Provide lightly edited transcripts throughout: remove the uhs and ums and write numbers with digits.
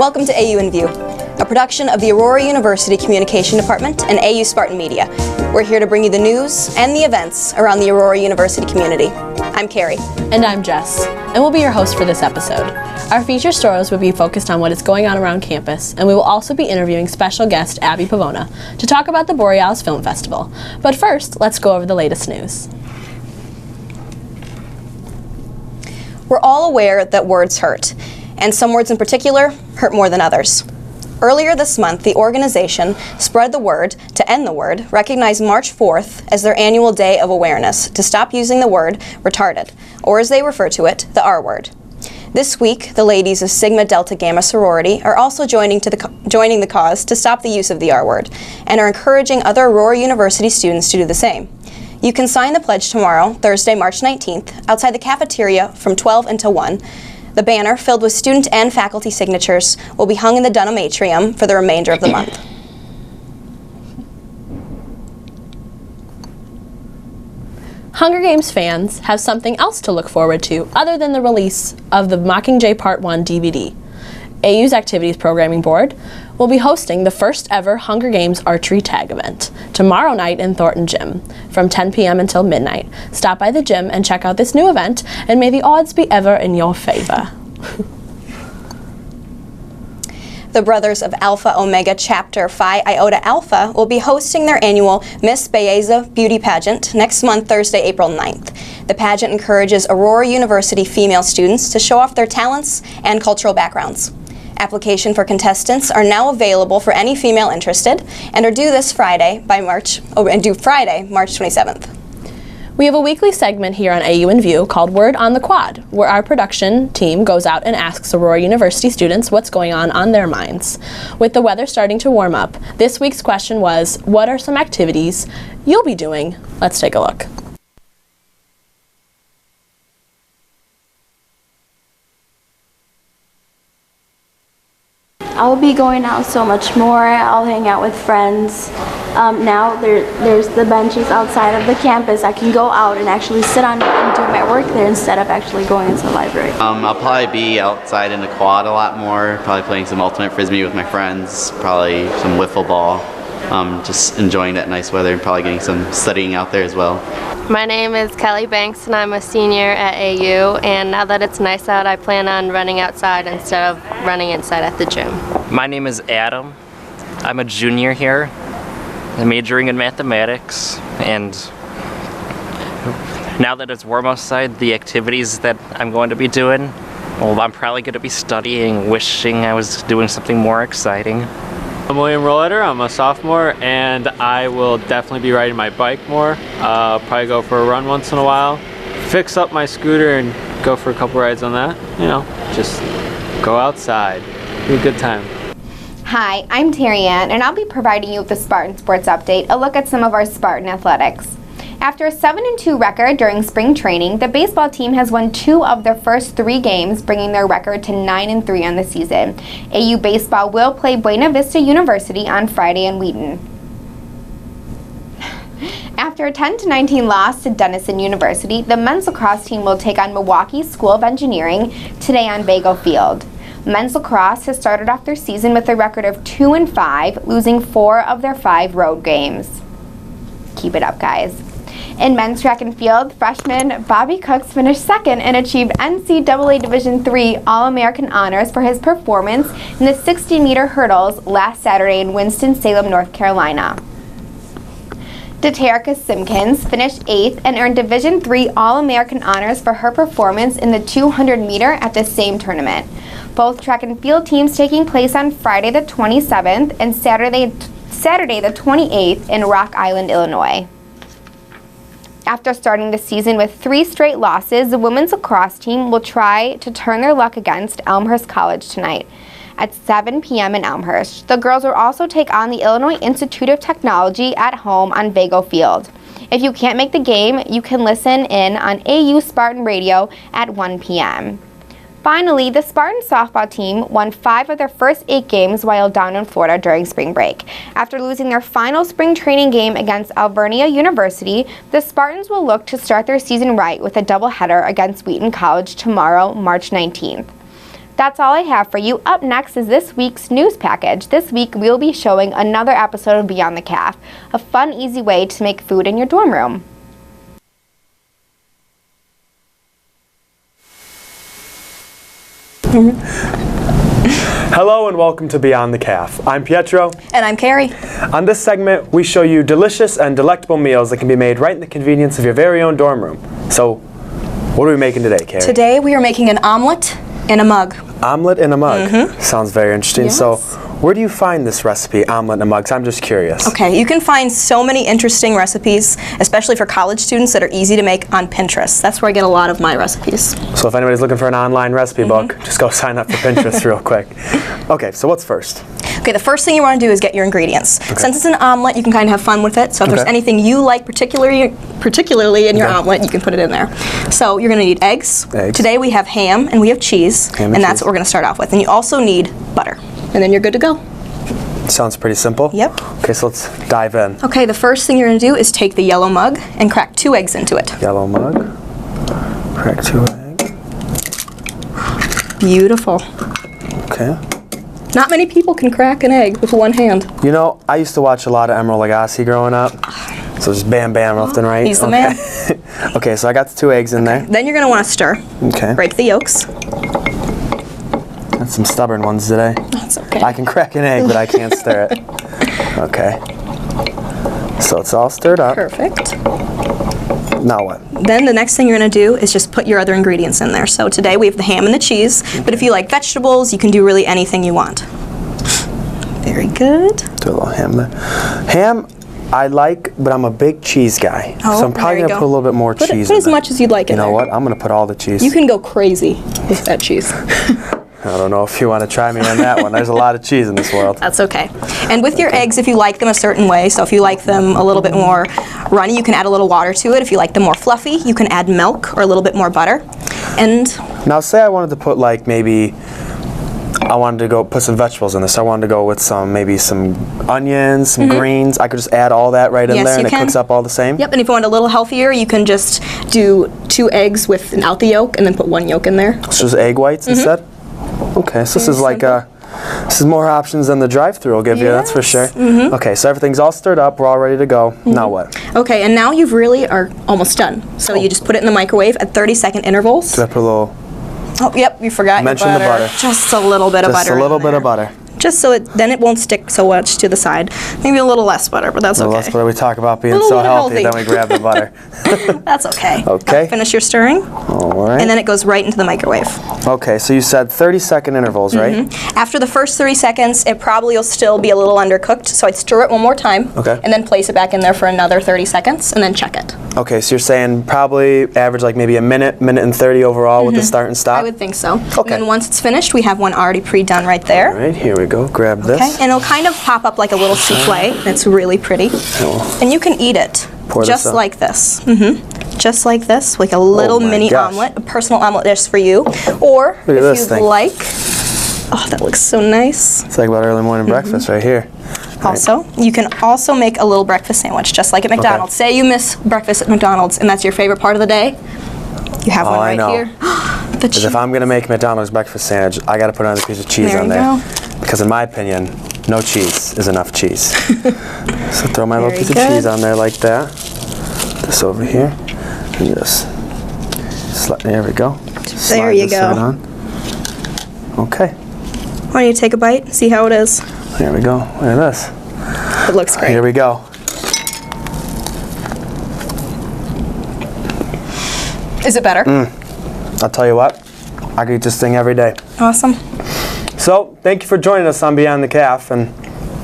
Welcome to AU in View, a production of the Aurora University Communication Department and AU Spartan Media. We're here to bring you the news and the events around the Aurora University community. I'm Carrie. And I'm Jess, and we'll be your host for this episode. Our feature stories will be focused on what is going on around campus, and we will also be interviewing special guest Abby Pavona to talk about the Borealis Film Festival. But first, let's go over the latest news. We're all aware that words hurt, and some words in particular hurt more than others. Earlier this month, the organization Spread the Word to End the Word recognized March 4th as their annual day of awareness to stop using the word retarded, or as they refer to it, the R word. This week, the ladies of Sigma Delta Gamma sorority are also joining the cause to stop the use of the R word, and are encouraging other Aurora University students to do the same. You can sign the pledge tomorrow, Thursday, March 19th, outside the cafeteria from 12 until 1. The banner, filled with student and faculty signatures, will be hung in the Dunham Atrium for the remainder of the month. Hunger Games fans have something else to look forward to other than the release of the Mockingjay Part 1 DVD. AU's Activities Programming Board will be hosting the first ever Hunger Games archery tag event tomorrow night in Thornton Gym from 10 p.m. until midnight. Stop by the gym and check out this new event, and may the odds be ever in your favor. The Brothers of Alpha Omega Chapter Phi Iota Alpha will be hosting their annual Miss Baeza Beauty Pageant next month, Thursday, April 9th. The pageant encourages Aurora University female students to show off their talents and cultural backgrounds. Application for contestants are now available for any female interested and are due this Friday, March 27th. We have a weekly segment here on AU in View called Word on the Quad, where our production team goes out and asks Aurora University students what's going on their minds. With the weather starting to warm up, this week's question was, what are some activities you'll be doing? Let's take a look. I'll be going out so much more. I'll hang out with friends. Now there's the benches outside of the campus. I can go out and actually sit on it and do my work there instead of actually going into the library. I'll probably be outside in the quad a lot more, probably playing some ultimate frisbee with my friends, probably some wiffle ball, just enjoying that nice weather and probably getting some studying out there as well. My name is Kelly Banks and I'm a senior at AU, and now that it's nice out I plan on running outside instead of running inside at the gym. My name is Adam. I'm a junior here. I'm majoring in mathematics, and now that it's warm outside, the activities that I'm going to be doing, well, I'm probably going to be studying, wishing I was doing something more exciting. I'm William Roletter. I'm a sophomore, and I will definitely be riding my bike more. Probably go for a run once in a while, fix up my scooter and go for a couple rides on that. You know, just go outside, be a good time. Hi, I'm Terry Ann, and I'll be providing you with the Spartan Sports Update, a look at some of our Spartan athletics. After a 7-2 record during spring training, the baseball team has won 2 of their first 3 games, bringing their record to 9-3 on the season. AU baseball will play Buena Vista University on Friday in Wheaton. After a 10-19 loss to Denison University, the men's lacrosse team will take on Milwaukee School of Engineering today on Bago Field. Men's lacrosse has started off their season with a record of 2-5, losing 4 of their 5 road games. Keep it up, guys. In men's track and field, freshman Bobby Cooks finished second and achieved NCAA Division III All-American honors for his performance in the 60-meter hurdles last Saturday in Winston-Salem, North Carolina. Deterica Simpkins finished 8th and earned Division III All-American honors for her performance in the 200-meter at the same tournament. Both track and field teams taking place on Friday the 27th and Saturday the 28th in Rock Island, Illinois. After starting the season with 3 straight losses, the women's lacrosse team will try to turn their luck against Elmhurst College tonight at 7 p.m. in Elmhurst. The girls will also take on the Illinois Institute of Technology at home on Bago Field. If you can't make the game, you can listen in on AU Spartan Radio at 1 p.m. Finally, the Spartan softball team won 5 of their first 8 games while down in Florida during spring break. After losing their final spring training game against Alvernia University, the Spartans will look to start their season right with a doubleheader against Wheaton College tomorrow, March 19th. That's all I have for you. Up next is this week's news package. This week we will be showing another episode of Beyond the Calf, a fun, easy way to make food in your dorm room. Hello and welcome to Beyond the Calf. I'm Pietro. And I'm Carrie. On this segment, we show you delicious and delectable meals that can be made right in the convenience of your very own dorm room. So, what are we making today, Carrie? Today we are making an omelet in a mug. Omelet in a mug. Sounds very interesting. Yes. So, where do you find this recipe, omelet in a mug? 'Cause I'm just curious. Okay, you can find so many interesting recipes, especially for college students, that are easy to make on Pinterest. That's where I get a lot of my recipes. So if anybody's looking for an online recipe book, just go sign up for Pinterest real quick. Okay, so what's first? Okay, the first thing you want to do is get your ingredients. Since it's an omelet, you can kind of have fun with it. So if there's Okay. anything you like particularly in your omelet, you can put it in there. So you're going to need eggs. Today we have ham and we have cheese, Ham and that's cheese. what we're going to start off with. And you also need butter, and then you're good to go. Sounds pretty simple. Yep. Okay, so let's dive in. Okay, the first thing you're going to do is take the yellow mug and crack 2 eggs into it. Yellow mug. Crack 2 eggs. Beautiful. Okay. Not many people can crack an egg with one hand. You know, I used to watch a lot of Emeril Lagasse growing up. So just bam, bam, left and right. He's the man. Okay, so I got the 2 eggs in there. Then you're going to want to stir. Okay. Break the yolks. Got some stubborn ones today. That's okay. I can crack an egg, but I can't stir it. Okay. So it's all stirred up. Perfect. Now what? Then the next thing you're going to do is just put your other ingredients in there. So today we have the ham and the cheese, but if you like vegetables, you can do really anything you want. Very good. Do a little ham there. Ham, I like, but I'm a big cheese guy. Oh, so I'm probably there you going to go. put a little bit more Put cheese put in as there. much as you'd like in You know there. what? I'm going to put all the cheese. You can go crazy with that cheese. I don't know if you want to try me on that one. There's a lot of cheese in this world. That's okay. And with your eggs, if you like them a certain way, so if you like them a little bit more runny, you can add a little water to it. If you like them more fluffy, you can add milk or a little bit more butter. And Now say I wanted to put like maybe, I wanted to go put some vegetables in this. I wanted to go with maybe some onions, some greens. I could just add all that right in Yes, there and you it can. cooks up all the same? yep, and if you want a little healthier, you can just do 2 eggs without the yolk and then put 1 yolk in there. So just egg whites instead? Okay, so this is like this is more options than the drive-thru will give you, that's for sure. Okay, so everything's all stirred up, we're all ready to go. Now what? Okay, and now you really are almost done. So you just put it in the microwave at 30-second intervals. Do I put a little, Oh, yep, you forgot Mention your the butter. butter. Just a little bit of just butter. a little in bit there. of butter? Just so then it won't stick so much to the side. Maybe a little less butter, but that's So okay. that's what we talk about being little so bit healthy, healthy. then we grab the butter. That's okay. Okay. Finish your stirring, All right. and then it goes right into the microwave. Okay, so you said 30-second intervals, right? After the first 30 seconds, it probably will still be a little undercooked, so I'd stir it one more time, Okay. and then place it back in there for another 30 seconds, and then check it. Okay, so you're saying probably average like maybe a minute and 30 overall with the start and stop? I would think so. Okay. And then once it's finished, we have one already pre-done right there. All right, here we go. Grab this. Okay, and it'll kind of pop up like a little souffle. It's really pretty. And you can eat it Pour this just up. like this. Just like this, like a little my mini gosh. omelet, a personal omelet dish for you. Or Look at if this you'd thing. like, oh, that looks so nice. It's like about early morning breakfast right here. Also, you can also make a little breakfast sandwich, just like at McDonald's. Say you miss breakfast at McDonald's, and that's your favorite part of the day. You have one I right know. here. The Because if I'm going to make McDonald's breakfast sandwich, I got to put another piece of cheese There on you there. go. Because in my opinion, no cheese is enough cheese. So throw my little Very piece of good. cheese on there like that. This over here. And just there we go. There you this right go. on. Okay. Why don't you take a bite, see how it is? There we go. Look at this. It looks great. Here we go. Is it better? I'll tell you what. I could eat this thing every day. Awesome. So, thank you for joining us on Beyond the Calf and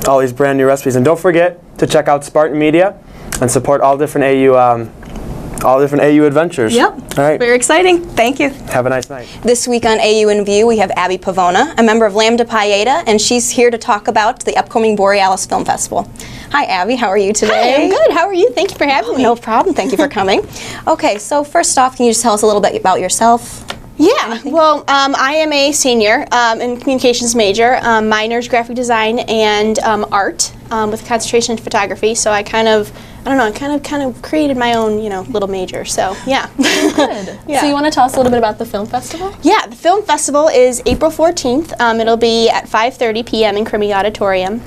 all these brand new recipes. And don't forget to check out Spartan Media and support all different AU adventures. Yep. All right. Very exciting. Thank you. Have a nice night. This week on AU in View, we have Abby Pavona, a member of Lambda Pi Eta, and she's here to talk about the upcoming Borealis Film Festival. Hi, Abby. How are you today? Hi, I'm good. How are you? Thank you for having me. No problem. Thank you for coming. Okay, so first off, can you just tell us a little bit about yourself? Yeah, well, I am a senior in communications major, minors graphic design and art. with a concentration in photography. So I kind of created my own, little major. So yeah. Good. Yeah. So you want to tell us a little bit about the film festival? Yeah, the film festival is April 14th. It'll be at 5:30 p.m. in Crimmy Auditorium.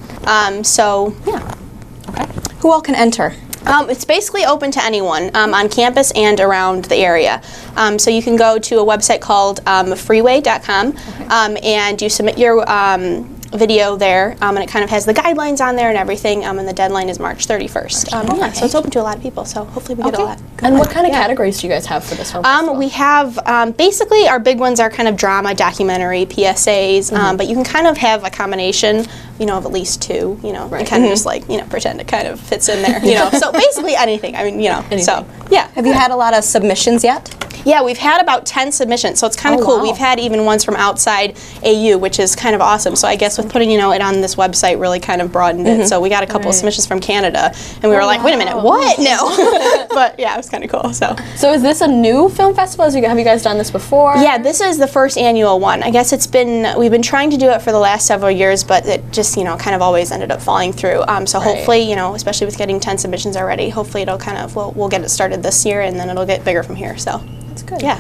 So yeah. Okay. Who all can enter? It's basically open to anyone on campus and around the area. So you can go to a website called freeway.com and you submit your video there, and it kind of has the guidelines on there and everything, and the deadline is March 31st. Yeah, so it's open to a lot of people, so hopefully we get a lot. And what kind of categories do you guys have for this film festival? We have, basically our big ones are kind of drama, documentary, PSAs, but you can kind of have a combination, of at least two, and kind of just like, pretend it kind of fits in there, So basically anything, so, yeah. Have you had a lot of submissions yet? Yeah, we've had about 10 submissions, so it's kind of cool. Wow. We've had even ones from outside AU, which is kind of awesome. So I guess with putting, it on this website really kind of broadened it. So we got a couple of submissions from Canada, and we were like, wait a minute, what? No. But yeah, it was kind of cool. So is this a new film festival? Have you guys done this before? Yeah, this is the first annual one. I guess we've been trying to do it for the last several years, but it just, kind of always ended up falling through. So hopefully, especially with getting 10 submissions already, hopefully it'll kind of, we'll get it started this year, and then it'll get bigger from here. So that's good. Yeah.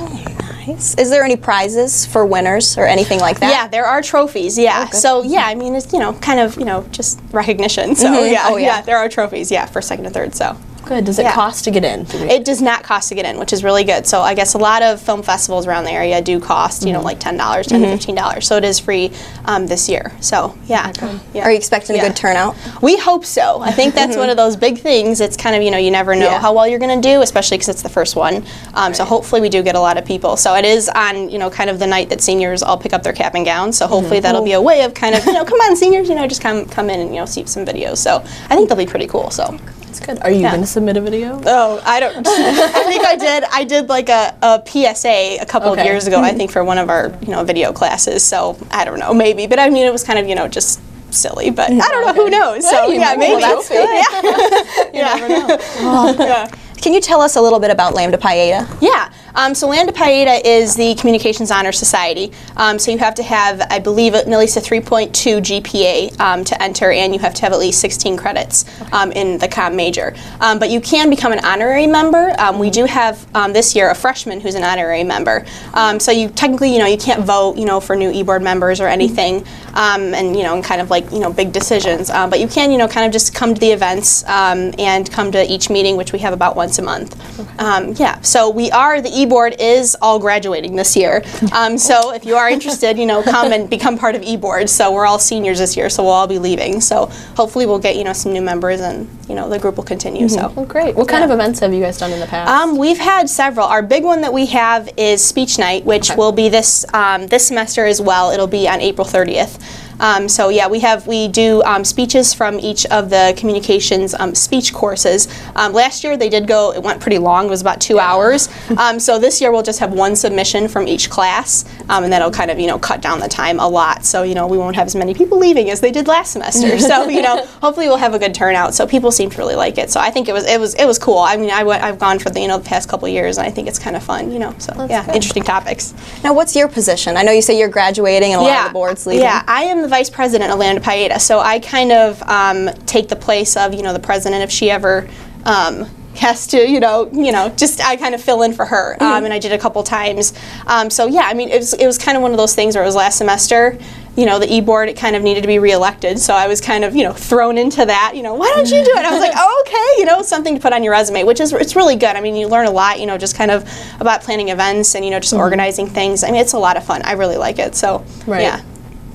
Nice. Is there any prizes for winners or anything like that? Yeah, there are trophies. Yeah. So yeah, I mean, it's kind of just recognition. So yeah, there are trophies. Yeah, first, second, and third. So. Good. Does it cost to get in? It does not cost to get in, which is really good. So I guess a lot of film festivals around the area do cost, like $10, $10 to $15. So it is free this year. So yeah. Are you expecting a good turnout? We hope so. I think that's one of those big things. It's kind of, you never know how well you're going to do, especially because it's the first one. So hopefully we do get a lot of people. So it is on, kind of the night that seniors all pick up their cap and gown. So hopefully that'll be a way of kind of, come on seniors, just come in and, see some videos. So I think they'll be pretty cool. So. That's good. Are you going to submit a video? Oh, I don't. I think I did. I did like a PSA a couple of years ago, I think, for one of our video classes. So I don't know, maybe. But I mean, it was kind of just silly. But I don't know. Who knows? So yeah, maybe. Well, that's good. You never know. Yeah. Can you tell us a little bit about Lambda Pi Eta? Yeah. So Lambda Pi Eta is the Communications Honor Society. So you have to have, I believe, at least a 3.2 GPA to enter, and you have to have at least 16 credits in the comm major. But you can become an honorary member. We do have this year a freshman who's an honorary member. So you technically, you can't vote, for new e-board members or anything, and kind of like, big decisions. But you can, kind of just come to the events and come to each meeting, which we have about once a month. Yeah. So the e-board is all graduating this year. So if you are interested, come and become part of e-board. So we're all seniors this year, so we'll all be leaving. So hopefully we'll get, some new members, and, the group will continue. So. Well, great. What kind of events have you guys done in the past? We've had several. Our big one that we have is Speech Night, which will be this semester as well. It'll be on April 30th. So yeah, we do speeches from each of the communications speech courses. Last year it went pretty long. It was about 2 hours. So this year we'll just have one submission from each class, and that'll kind of cut down the time a lot. So we won't have as many people leaving as they did last semester. So hopefully we'll have a good turnout. So people seem to really like it. So I think it was cool. I mean, I've gone for the past couple of years, and I think it's kind of fun. So yeah, interesting topics. Now, what's your position? I know you say you're graduating and a lot of the board's leaving. Yeah, I am the vice president of Lambda Pi Eta, so I kind of take the place of the president if she ever has to just I kind of fill in for her, and I did a couple times. So yeah, I mean it was kind of one of those things where it was last semester. The e-board, it kind of needed to be reelected, so I was kind of, thrown into that, why don't you do it? I was like, oh, okay, something to put on your resume, it's really good. I mean, you learn a lot, just kind of about planning events and, just organizing things. I mean, it's a lot of fun. I really like it, so, yeah.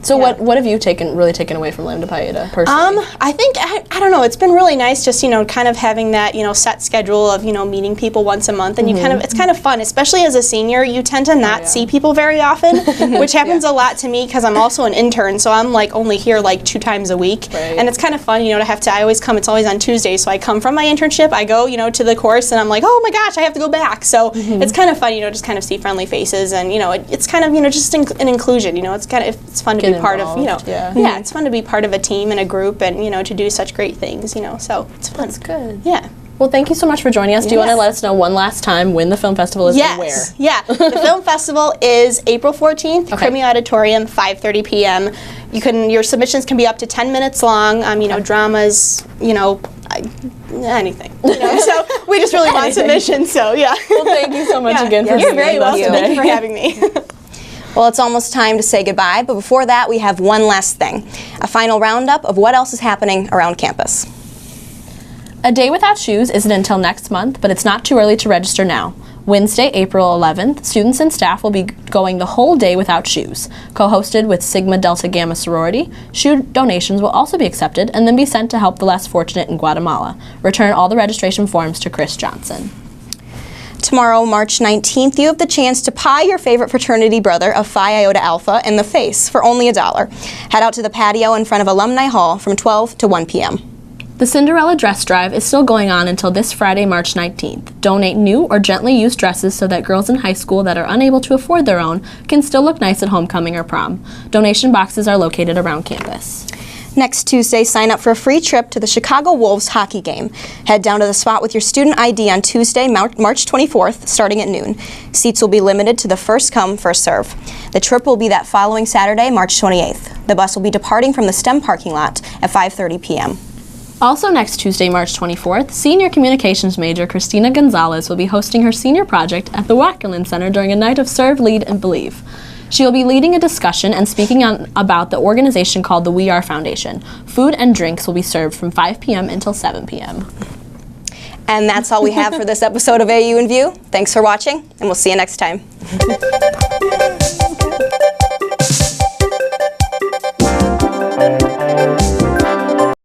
So what have you really taken away from Lambda Pi Eta personally? I think, I don't know, it's been really nice just, kind of having that, set schedule of, meeting people once a month, and it's kind of fun, especially as a senior. You tend to not see people very often, which happens a lot to me because I'm also an intern, so I'm like only here like 2 times a week, and it's kind of fun, I always come, it's always on Tuesdays, so I come from my internship, I go, to the course, and I'm like, oh my gosh, I have to go back, so it's kind of fun, just kind of see friendly faces, and, it's kind of, just an inclusion, it's fun to be part of, it's fun to be part of a team and a group, and to do such great things, so it's fun. That's good. Yeah. Well, thank you so much for joining us. Do you want to Yes. let us know one last time when the film festival is and where? Yes, yeah. The film festival is April 14th, Okay. Crimea Auditorium, 5:30 p.m. Your submissions can be up to 10 minutes long. Dramas, anything. So we just really want submissions. So yeah. Well, thank you so much again for You're being very with us welcome. today. Thank you for having me. Well, it's almost time to say goodbye, but before that, we have one last thing. A final roundup of what else is happening around campus. A Day Without Shoes isn't until next month, but it's not too early to register now. Wednesday, April 11th, students and staff will be going the whole day without shoes. Co-hosted with Sigma Delta Gamma sorority, shoe donations will also be accepted and then be sent to help the less fortunate in Guatemala. Return all the registration forms to Chris Johnson. Tomorrow, March 19th, you have the chance to pie your favorite fraternity brother of Phi Iota Alpha in the face for only $1. Head out to the patio in front of Alumni Hall from 12 to 1 p.m. The Cinderella Dress Drive is still going on until this Friday, March 19th. Donate new or gently used dresses so that girls in high school that are unable to afford their own can still look nice at homecoming or prom. Donation boxes are located around campus. Next Tuesday, sign up for a free trip to the Chicago Wolves hockey game. Head down to the spot with your student ID on Tuesday, March 24th, starting at noon. Seats will be limited to the first come, first serve. The trip will be that following Saturday, March 28th. The bus will be departing from the STEM parking lot at 5:30 p.m. Also next Tuesday, March 24th, senior communications major Christina Gonzalez will be hosting her senior project at the Wackerlin Center during a night of Serve, Lead, and Believe. She will be leading a discussion and speaking about the organization called the We Are Foundation. Food and drinks will be served from 5 p.m. until 7 p.m. And that's all we have for this episode of AU in View. Thanks for watching, and we'll see you next time.